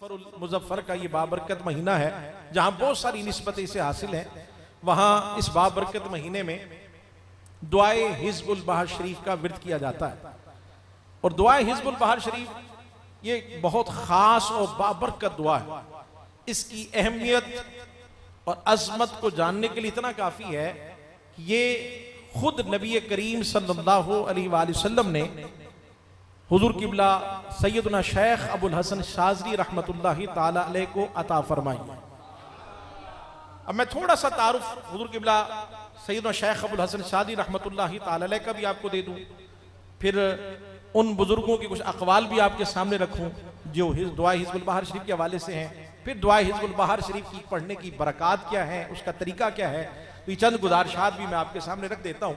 सफरुल मुजफ्फर का ये बाबरकत महीना है, जहां बहुत सारी निस्बतें इसे हासिल हैं। वहां इस बाबरकत महीने में दुआए हिज़्बुल बहर शरीफ का विर्द किया जाता है। और दुआए हिज़्बुल बहर शरीफ ये बहुत खास और बाबरकत दुआ है। इसकी अहमियत और अजमत को जानने के लिए इतना काफी है कि ये खुद नबी करीम सल्लल्लाहु अलैहि वसल्लम ने हुजूर किबला सैयदना शेख अबुल हसन शाज़ली रहमतुल्लाहि ताला अलैह को अता फरमाई। अब मैं थोड़ा सा तारुफ हुजूर किबला सैयदना शेख अबुल हसन शाज़ली रहमतुल्लाहि ताला अलैह का भी आपको दे दूं, फिर उन बुजुर्गों के कुछ अकवाल भी आपके सामने रखूं जो दुआ हिज़्बुल बहर शरीफ के हवाले से हैं, फिर दुआ हिज़्बुल बहर शरीफ की पढ़ने की बरक़ात क्या है, उसका तरीका क्या है। तो ये चंद गुज़ारिशात भी मैं आपके सामने रख देता हूँ।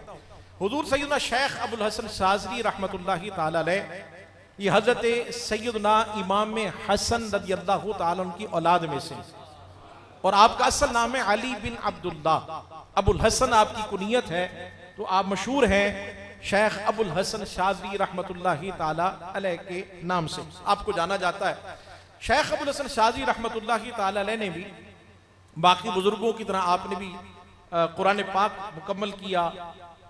हुजूर सैयदना शेख अबुल हसन शाज़ली रहमतुल्लाहि ताला अलैह ये हज़रत सैयदना इमाम हसन रज़ियल्लाहु ताला अन्हु की औलाद में से, और आपका असल नाम है अली बिन अब्दुल्ला। अबुल हसन आपकी कुनियत है, तो आप मशहूर हैं शेख अबुल हसन शाज़ली रहमतुल्लाहि ताला अलैह के नाम से आपको जाना जाता है। शेख अबुल हसन शाज़ली रहमतुल्लाहि ताला अलैह ने भी बाकी बुजुर्गों की तरह आपने भी कुरान पाक मुकम्मल किया,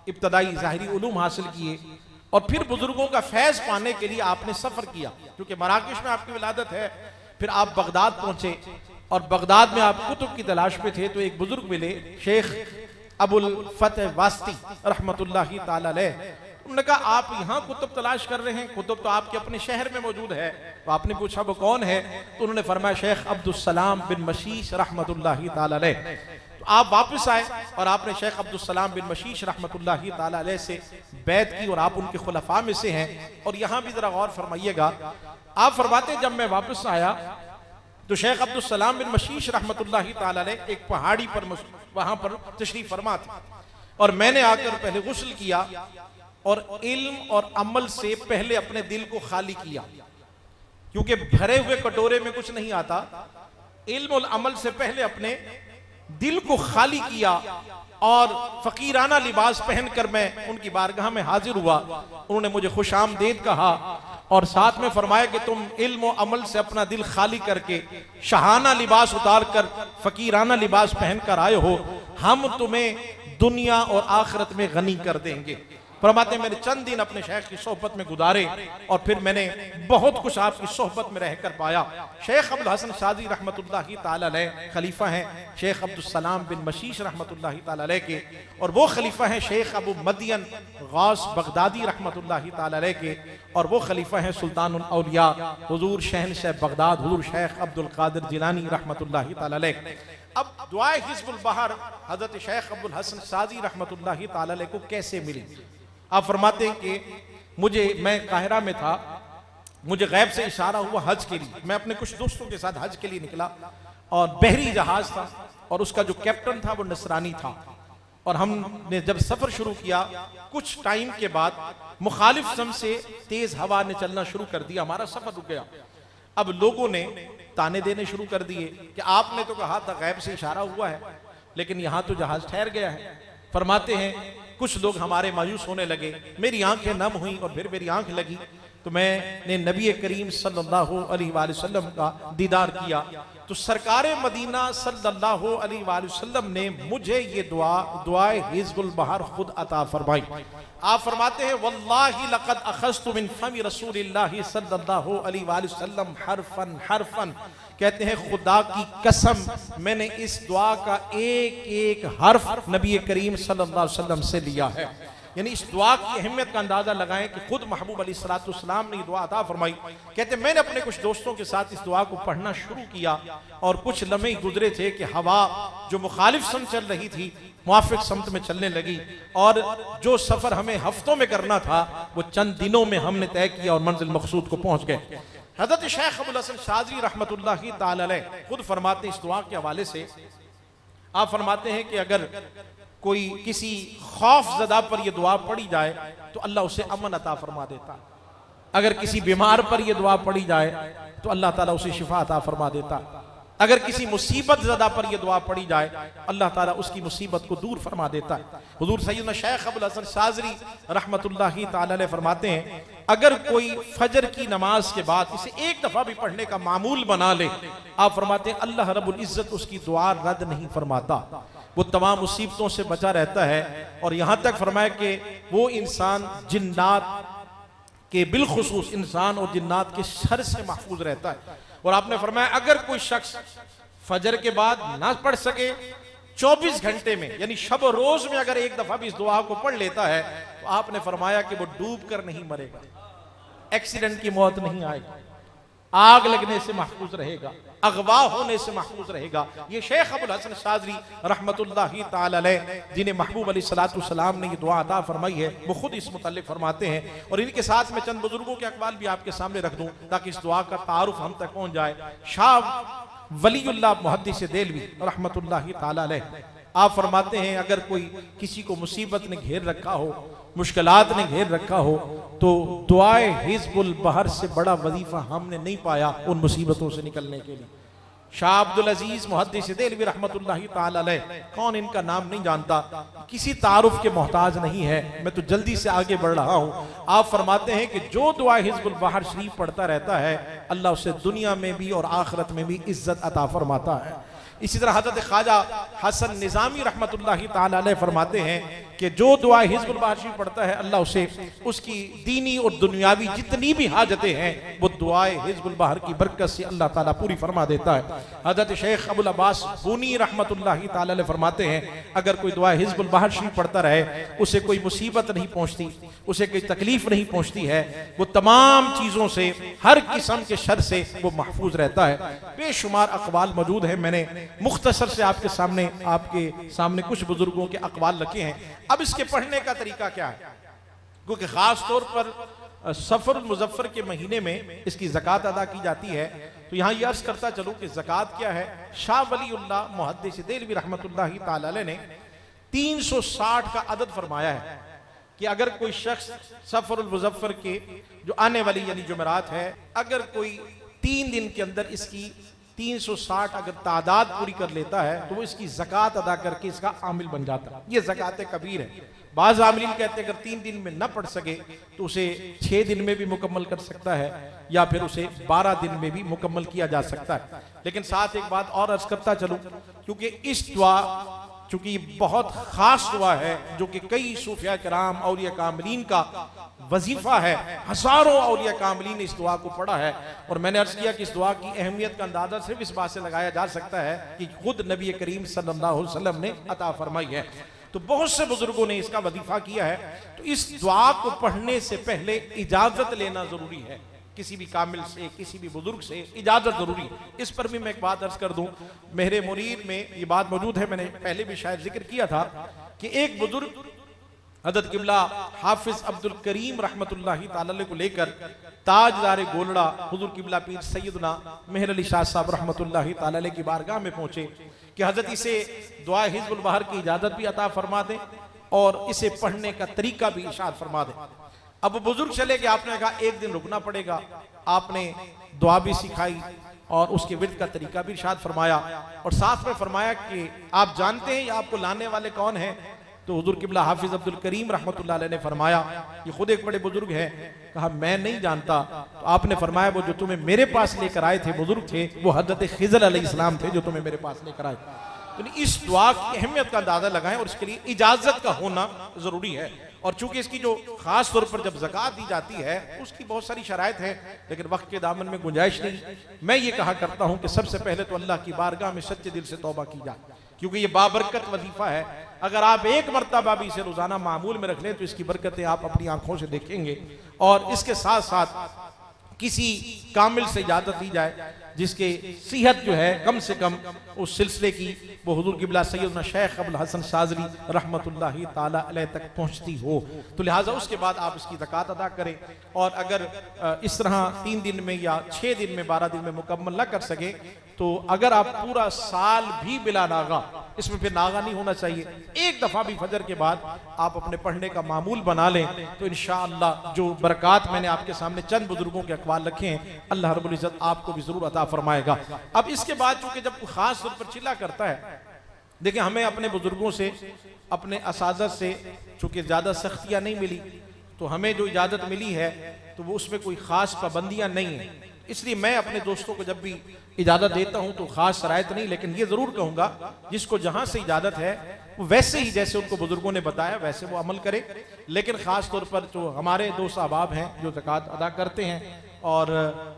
इब्तदाई ज़ाहिरी उलूम हासिल किए, और फिर बुजुर्गों का फैज़ पाने के लिए आपने सफ़र किया, क्योंकि मराकेश में आपकी विलादत है। फिर आप बगदाद पहुंचे, और बगदाद में आप कुतुब की तलाश में थे, तो एक बुजुर्ग मिले शेख अबुल फतह वास्ती रहमतुल्लाहि ताला अलैह। उन्होंने कहा आप यहाँ कुतुब तलाश कर रहे हैं, कुतुब तो आपके अपने शहर में मौजूद है। तो आपने पूछा वो कौन है, तो उन्होंने फरमाया शेख अब्दुस्सलाम बिन मशीश रहमतुल्लाहि ताला अलैह। आप वापस आए और आपने शेख अब्दुस्सलाम बिन मशीश रहमतुल्लाहि ताला अलैह से बैत की, और आप उनके खुलफा में से हैं। और यहाँ भी जरा गौर फरमाइएगा, आप फरमाते जब मैं वापस आया तो शेख अब्दुस्सलाम बिन मशीश रहमतुल्लाहि ताला अलैह एक पहाड़ी पर वहां पर तशरीफ फरमा थे, और मैंने आकर पहले गुस्ल किया और इल्म और अमल से पहले अपने दिल को खाली किया, क्योंकि भरे हुए कटोरे में कुछ नहीं आता। इल्म और अमल से पहले अपने दिल को खाली किया, और फकीराना लिबास पहनकर मैं उनकी बारगाह में हाजिर हुआ। उन्होंने मुझे खुश आमदीद कहा, और साथ में फरमाया कि तुम इल्म और अमल से अपना दिल खाली करके शाहाना लिबास उतार कर फकीराना लिबास पहनकर आए हो, हम तुम्हें दुनिया और आखिरत में गनी कर देंगे। फरमाते मैंने चंद दिन अपने शेख की सोहबत में गुजारे, और फिर मैंने बहुत कुछ आपकी सोहबत में रहकर पाया। शेख अबुल हसन शाज़ली रहमतुल्लाहि ताला अलैह खलीफा हैं शेख अब्दुस्सलाम बिन मशीश रहमतुल्लाहि ताला अलैह के, और वो खलीफा हैं शेख अबू मदियन गौस बगदादी रहमतुल्लाहि ताला अलैह के, और वो खलीफा हैं सुल्तानुल औलिया हुजूर शहनशाह बगदाद हुजूर शेख अब्दुल कादिर जिलानी रहमतुल्लाहि ताला अलैह। अब दुआए हिज़्बुल बहर हज़रत शेख अबुल हसन शाज़ली रहमतुल्लाहि ताला अलैह को कैसे मिली। आप फरमाते हैं कि मैं काहिरा में था, मुझे गैब से इशारा हुआ हज के लिए। मैं अपने कुछ दोस्तों के साथ हज के लिए निकला, और बहरी जहाज था, और उसका जो कैप्टन था वो नसरानी था। और हमने जब सफर शुरू किया, कुछ टाइम के बाद मुखालिफ सम से तेज हवा ने चलना शुरू कर दिया, हमारा सफर रुक गया। अब लोगों ने ताने देने शुरू कर दिए कि आपने तो कहा था गैब से इशारा हुआ है, लेकिन यहाँ तो जहाज ठहर गया है। फरमाते हैं कुछ लोग हमारे मायूस होने लगे, मेरी आंखें नम हुई, और फिर मेरी आंख लगी तो मैंने नबी करीम सल्लल्लाहु अलैहि वसल्लम का दीदार किया। तो सरकारे मदीना सल्लल्लाहु अलैहि वसल्लम ने मुझे ये दुआए हिज़्बुल बहर खुद अता फरमाई। आप फरमाते हैं वल्लाहि लक़द अख़ज़्तु मिन फ़मी रसूलिल्लाहि सल्लल्लाहु अलैहि वसल्लम हरफन हरफन, कहते हैं खुदा की कसम मैंने इस दुआ का एक एक हर्फ नबी करीम सल्लल्लाहु अलैहि वसल्लम से लिया है। यानी इस दुआ की अहमियत का अंदाजा लगाएं कि खुद महबूब अलैहिस्सलाम ने दुआ अता फरमाई। कहते मैंने अपने कुछ दोस्तों के साथ इस दुआ को पढ़ना शुरू किया, और कुछ लम्हे गुजरे थे कि हवा जो मुखालिफ समत चल रही थी मुआफिक समत में चलने लगी, और जो सफर हमें हफ्तों में करना था वो चंद दिनों में हमने तय किया और मंजिल मकसूद को पहुंच गए। हज़रत शेख अबुल हसन शाज़ली रहमतुल्लाहि ताला अलैह खुद फरमाते हैं इस दुआ के हवाले से, आप फरमाते हैं कि अगर कोई किसी खौफ ज़दा पर यह दुआ पढ़ी जाए तो अल्लाह उसे अमन अता फरमा देता। अगर किसी बीमार पर यह दुआ पढ़ी जाए तो अल्लाह ताला उसे शिफा अता फरमा देता। अगर किसी मुसीबत ज़दा पर यह दुआ पड़ी जाए, अल्लाह ताला उसकी मुसीबत को दूर फरमा देता है। हुजूर सैयदना शेख अबुल हसन शाज़ली रहमतुल्लाहि ताला अलैह फरमाते हैं, अगर कोई फजर की नमाज के बाद इसे एक दफा भी पढ़ने का मामूल बना ले, आप फरमाते हैं अल्लाह रब्बुल इज्जत उसकी दुआ रद्द नहीं फरमाता, वो तमाम मुसीबतों से बचा रहता है। और यहां तक फरमाया कि वो इंसान जिन्नात के बिलखुसूस इंसान और जिन्नात के शर से महफूज रहता है। और आपने फरमाया अगर कोई शख्स फजर के बाद ना पढ़ सके 24 घंटे में, यानी शब रोज में अगर एक दफा भी इस दुआ को पढ़ लेता है, तो आपने फरमाया कि वो डूब कर नहीं मरेगा, एक्सीडेंट की मौत नहीं आएगी, आग लगने से महफूज रहेगा, अगवा होने से महफूज रहेगा। ये शेख अबुल हसन शाज़ली रहमतुल्लाहि ताला अलैह, जिन्हें महबूब अलैहिस्सलातु वस्सलाम ने ये दुआ अता फरमाई है, वो खुद इस मुतल्लिक फरमाते हैं। और इनके साथ में चंद बुजुर्गों के अक़वाल भी आपके सामने रख दूं ताकि इस दुआ का तारुफ हम तक पहुंच जाए। शाह वलीउल्लाह मुहद्दिस देलवी रहमतुल्लाहि ताला अलैह, आप फरमाते हैं अगर कोई किसी को मुसीबत ने घेर रखा हो, मुश्किलात ने घेर रखा हो, तो दुआए हिज़्बुल बहर से बड़ा वजीफा हमने नहीं पाया उन मुसीबतों से निकलने के लिए। शाह अब्दुल अजीज मुहद्दिस देलवी रहमतुल्लाहि ताला अलैह, कौन इनका नाम नहीं जानता, किसी तारुफ के मोहताज नहीं है, मैं तो जल्दी से आगे बढ़ रहा हूं। आप फरमाते हैं कि जो दुआ हिज़्बुल बहर शरीफ पढ़ता रहता है, अल्लाह उसे दुनिया में भी और आखिरत में भी इज्जत अता फरमाता है। इसी तरह हज़रत ख्वाजा हसन निज़ामी रहमतुल्लाहि ताला अलैह फरमाते हैं कि जो दुआ हिज़्बुल बहर शरीफ पढ़ता है, अल्लाह उसे उसकी दीनी और दुनियावी जितनी भी हाजतें हैं वो दुआए हिज़्बुल बहर की बरकत से अल्लाह ताला पूरी फरमा देता है। हज़रत शेख अबुल अब्बास बुनी रहमतुल्लाहि ताला अलैह फरमाते हैं अगर कोई दुआ हिज़्बुल बहर शरीफ पढ़ता रहे, उसे कोई मुसीबत नहीं पहुंचती, उसे कोई तकलीफ नहीं पहुंचती है, वो तमाम चीज़ों से, हर किस्म के शर से वो महफूज रहता है। बेशुमार अक़वाल मौजूद है, मैंने मुख्तसर से आपके सामने कुछ बुजुर्गों के अक़वाल रखे हैं। अब इसके पढ़ने का तरीका क्या है, क्योंकि खास तौर पर सफर मुजफ्फर के महीने में इसकी ज़कात अदा की जाती है, तो यहाँ ये अर्ज करता चलूँ कि ज़कात क्या है। शाह वलीउल्लाह मुहद्दिस देलवी रहमतुल्लाहि ताला अलैह ने 360 का अदद फरमाया है कि अगर कोई शख्स सफर मुजफ्फर के जो आने वाली यानी जुमेरात है, अगर कोई 3 दिन के अंदर इसकी 360 अगर तादाद पूरी कर लेता है, तो वो इसकी ज़कात अदा करके इसका आमिल बन जाता है। ये ज़कात कबीर है। बाज़ आमिलीन कहते हैं अगर 3 दिन में न पढ़ सके तो उसे 6 दिन में भी मुकम्मल कर सकता है, या फिर उसे 12 दिन में भी मुकम्मल किया जा सकता है। लेकिन साथ एक बात और अर्ज करता चलूं, क्योंकि इस दुआ चूंकि ये बहुत खास दुआ है जो कि कई सूफिया किराम औलिया कामिलीन का वजीफा है, हजारों औलिया कामिलीन ने इस दुआ को पढ़ा है। और मैंने अर्ज किया कि इस दुआ की अहमियत का अंदाजा सिर्फ इस बात से लगाया जा सकता है कि खुद नबी करीम सल्लल्लाहु अलैहि वसल्लम ने अता फरमाई है। तो बहुत से बुजुर्गों ने इसका वजीफा किया है। तो इस दुआ को पढ़ने से पहले इजाजत लेना जरूरी है, किसी भी कामिल से, किसी भी बुजुर्ग से इजाजत जरूरी है। इस पर भी मैं एक बात अर्ज कर दूं, मेरे मुरीद में ये बात मौजूद है, मैंने पहले भी शायद जिक्र किया था कि एक बुजुर्ग हज़रत किबला हाफिज अब्दुल करीम रहमतुल्लाहि ताला अलैह को लेकर ताजदार गोलड़ा हुजूर किबला पीर सैयदना मेहर अली शाह साहब रहमतुल्लाहि ताला अलैह की बारगाह में पहुंचे कि हजरत इसे दुआ हिज़्बुल बहर की इजाजत भी अता फरमा दें और इसे पढ़ने का तरीका भी इरशाद फरमा दें। अब बुजुर्ग चले कि आपने कहा एक दिन रुकना पड़ेगा, आपने दुआ भी सिखाई और उसके विर्द का तरीका भी इरशाद फरमाया, और साथ में फरमाया कि आप जानते हैं या आपको लाने वाले कौन हैं। तो हुजूर किबला हाफिज अब्दुल करीम रहमतुल्लाह अलैह ने फरमाया, ये खुद एक बड़े बुजुर्ग हैं, कहा मैं नहीं जानता। तो आपने फरमाया वो जो तुम्हें मेरे पास लेकर आए थे बुजुर्ग थे, वो हज़रत खिज़र अलैहिस्सलाम थे जो तुम्हें मेरे पास लेकर आए। तो इस दुआ की अहमियत का अंदाजा लगाएं और इसके लिए इजाजत का होना जरूरी है। और चूंकि इसकी जो खास तौर पर जब ज़कात दी जाती है उसकी बहुत सारी शराइत है, लेकिन वक्त के दामन में गुंजाइश नहीं। मैं ये कहा करता हूं कि सबसे पहले तो अल्लाह की बारगाह में सच्चे दिल से तौबा की जाए, क्योंकि ये बाबरकत वजीफा है। अगर आप एक मरतबा भी इसे रोजाना मामूल में रख लें तो इसकी बरकतें आप अपनी आंखों से देखेंगे। और इसके साथ साथ किसी कामिल से इजाजत ली जाए जिसके सेहत जो है कम से कम उस सिलसिले की वो हुजूर किबला सैयदना शेख अबुल हसन शाज़ली रहमतुल्लाहि ताला अलैह तक पहुंचती हो, तो लिहाजा उसके बाद आप इसकी ज़कात अदा करें। और अगर इस तरह 3 दिन में या 6 दिन में 12 दिन में मुकम्मल न कर सके तो अगर आप पूरा साल भी बिला नागा इसमें फिर नागा नहीं होना चाहिए। एक दफा भी फजर के बाद आप अपने पढ़ने का मामूल बना लें तो इंशाअल्लाह जो बरकत मैंने आपके सामने चंद बुजुर्गों के अक़वाल रखे हैं, अल्लाह रब्बुल इज़्ज़त आपको भी जरूर अता फरमाएगा। अब इसके बाद चूंकि जब खास तौर पर चिल्ला करता है, देखिए हमें अपने बुजुर्गों से, अपने असाज़त से चूंकि ज्यादा सख्तियां नहीं मिली, तो हमें जो इजाजत मिली है तो वो उसमें कोई खास पाबंदियां नहीं है। इसलिए मैं अपने दोस्तों को जब भी इजाजत देता हूं तो खास शराइत नहीं, लेकिन ये जरूर कहूंगा जिसको जहां से इजाजत है वो वैसे ही जैसे उनको बुजुर्गों ने बताया वैसे वो अमल करे। लेकिन खास तौर पर जो हमारे दोस्त अहबाब हैं जो ज़कात अदा करते हैं और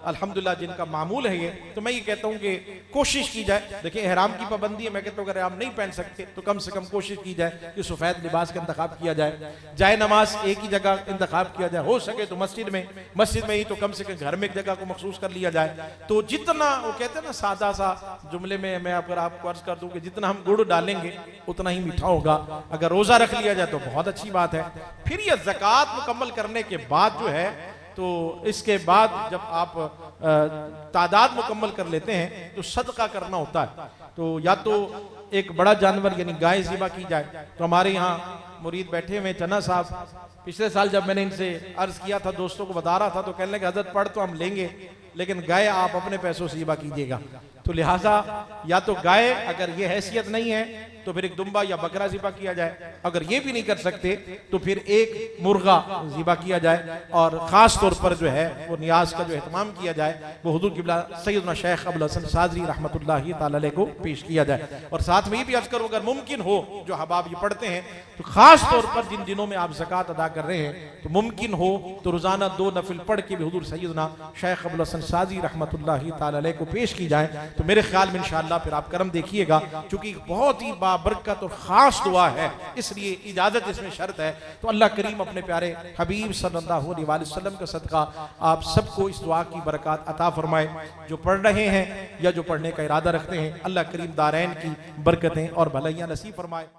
अल्हम्दुलिल्लाह जिनका मामूल है ये, तो मैं ये कहता हूँ कि कोशिश की जाए। देखिए एहराम की पाबंदी है, मैं कहता हूँ अगर आप नहीं पहन सकते तो कम से कम कोशिश की जाए कि सफ़ेद लिबास का इंतखाब किया जाए। जाए नमाज एक ही जगह इंतखाब किया जाए, हो सके तो मस्जिद में ही तो कम से कम घर में एक जगह को मखसूस कर लिया जाए। तो जितना वो कहते हैं ना सादा सा जुमले में मैं अगर आपको अर्ज कर दूं कि जितना हम गुड़ डालेंगे उतना ही मीठा होगा। अगर रोजा रख लिया जाए तो बहुत अच्छी बात है। फिर यह ज़कात मुकम्मल करने के बाद जो है तो इसके बाद जब आप तादाद मुकम्मल कर लेते हैं तो सदका करना होता है। तो या तो एक बड़ा जानवर यानी गाय ज़िबा की जाए। तो हमारे यहाँ मुरीद बैठे हुए चन्ना साहब, पिछले साल जब मैंने इनसे अर्ज किया था, दोस्तों को बता रहा था, तो कहने लगे हजरत पढ़ तो हम लेंगे लेकिन गाय आप अपने पैसों से ज़िबा कीजिएगा। तो लिहाजा या तो गाय, अगर ये हैसियत नहीं है तो फिर एक दुम्बा या बकरा ज़िबा किया जाए। अगर ये भी नहीं कर सकते तो फिर एक मुर्गा ज़िबा किया जाए और ख़ास तौर पर जो है वो नियाज का जो एहतमाम किया जाए वो हुज़ूर क़िबला सैयदना शेख अबुल हसन साज़री रहमतुल्लाहि तआला अलैह को पेश किया जाए। और साथ में ये भी अर्ज करूँ अगर मुमकिन हो, जो हबाब ये पढ़ते हैं तो ख़ास तौर पर जिन दिनों में आप ज़कात अदा कर रहे हैं तो मुमकिन हो तो रोज़ाना 2 नफिल पढ़ के भी हुज़ूर सैयदना शेख अबुल हसन साज़री रहमतुल्लाहि तआला अलैह को पेश की जाए। तो मेरे ख्याल में इंशाअल्लाह फिर आप करम देखिएगा, क्योंकि बहुत ही बाबरकत और खास दुआ है, इसलिए इजाजत इसमें शर्त है। तो अल्लाह करीम अपने प्यारे हबीब सल्लल्लाहु अलैहि वसल्लम का सदका आप सबको इस दुआ की बरकत अता फरमाए। जो पढ़ रहे हैं या जो पढ़ने का इरादा रखते हैं, अल्लाह करीम दारैन की बरकतें और भलाइयां नसीब फरमाए।